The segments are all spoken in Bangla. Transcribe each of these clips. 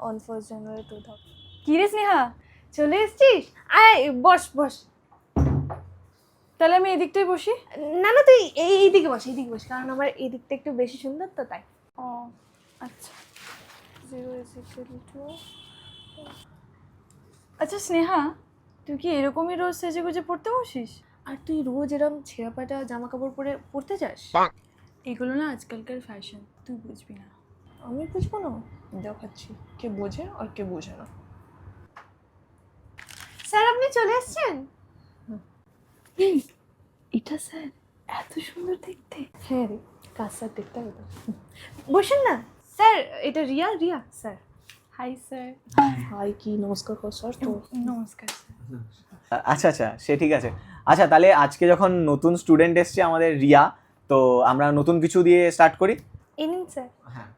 on 1st January 2000. কি রে স্নেহা চলে এসেছিস? আয় বস বস। তাহলে আমি এদিকটাই বসি। না না তুই এইদিকে বস, এইদিকে বস, কারণ আমার এই দিকটা একটু বেশি সুন্দর তো তাই। ও আচ্ছা। 0 is equal to আচ্ছা স্নেহা, তুই কি এরকমই রোজ সেজে গুজে পড়তে বসিস? আর তুই রোজ এরকম ছেঁড়া পাটা জামা কাপড় পরে পড়তে যাস? এগুলো না আজকালকার ফ্যাশন, তুই বুঝবি না। আমি বুঝবো না? দেখাচ্ছি কে বোঝে আর কে বোঝে না। স্যার আপনি চলে এসেছেন? এটা স্যার এত সুন্দর দেখতে। হ্যাঁ রে, কাজ স্যার দেখতে হবে তো। বসেন না স্যার, এটা Riya Riya sir. Hi sir. Hi কি নমস্কার কর স্যার তো। নমস্কার স্যার। আচ্ছা আচ্ছা, সে ঠিক আছে। আচ্ছা তাহলে আজকে যখন নতুন স্টুডেন্ট এসছে আমাদের রিয়া, তো আমরা নতুন কিছু দিয়ে স্টার্ট করি। এই নিন স্যার। হ্যাঁ,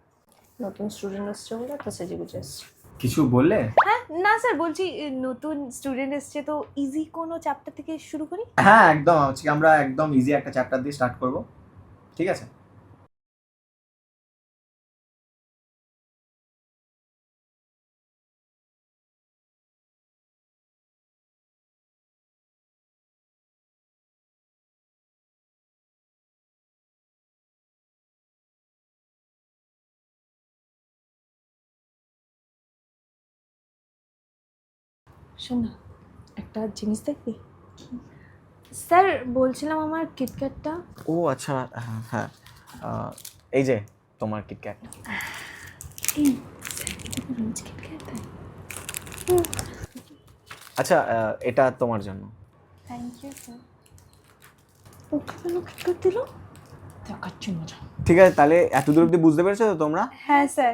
নতুন স্টুডেন্ট এসছে বলে তো সেজে গুজে এসছে। কিছু বললে? হ্যাঁ না স্যার, বলছি নতুন স্টুডেন্ট এসছে তো ইজি কোনো চ্যাপ্টার থেকে শুরু করি। হ্যাঁ একদম, আজকে আমরা একদম ইজি একটা চ্যাপ্টার দিয়ে স্টার্ট করব, ঠিক আছে? শোন না, একটা জিনিস দেখবি? স্যার বলছিলাম আমার কিটক্যাটটা। ও আচ্ছা, হ্যাঁ এই যে তোমার কিটক্যাট। এই রোজ কিটক্যাট দেয়। আচ্ছা এটা তোমার জন্য। Thank you sir. ওকে কেন কিটক্যাট দিল? দেখাচ্ছি মজা। ঠিক আছে, তাহলে এত দূর অব্দি বুঝতে পেরেছো তো তোমরা? হ্যাঁ স্যার।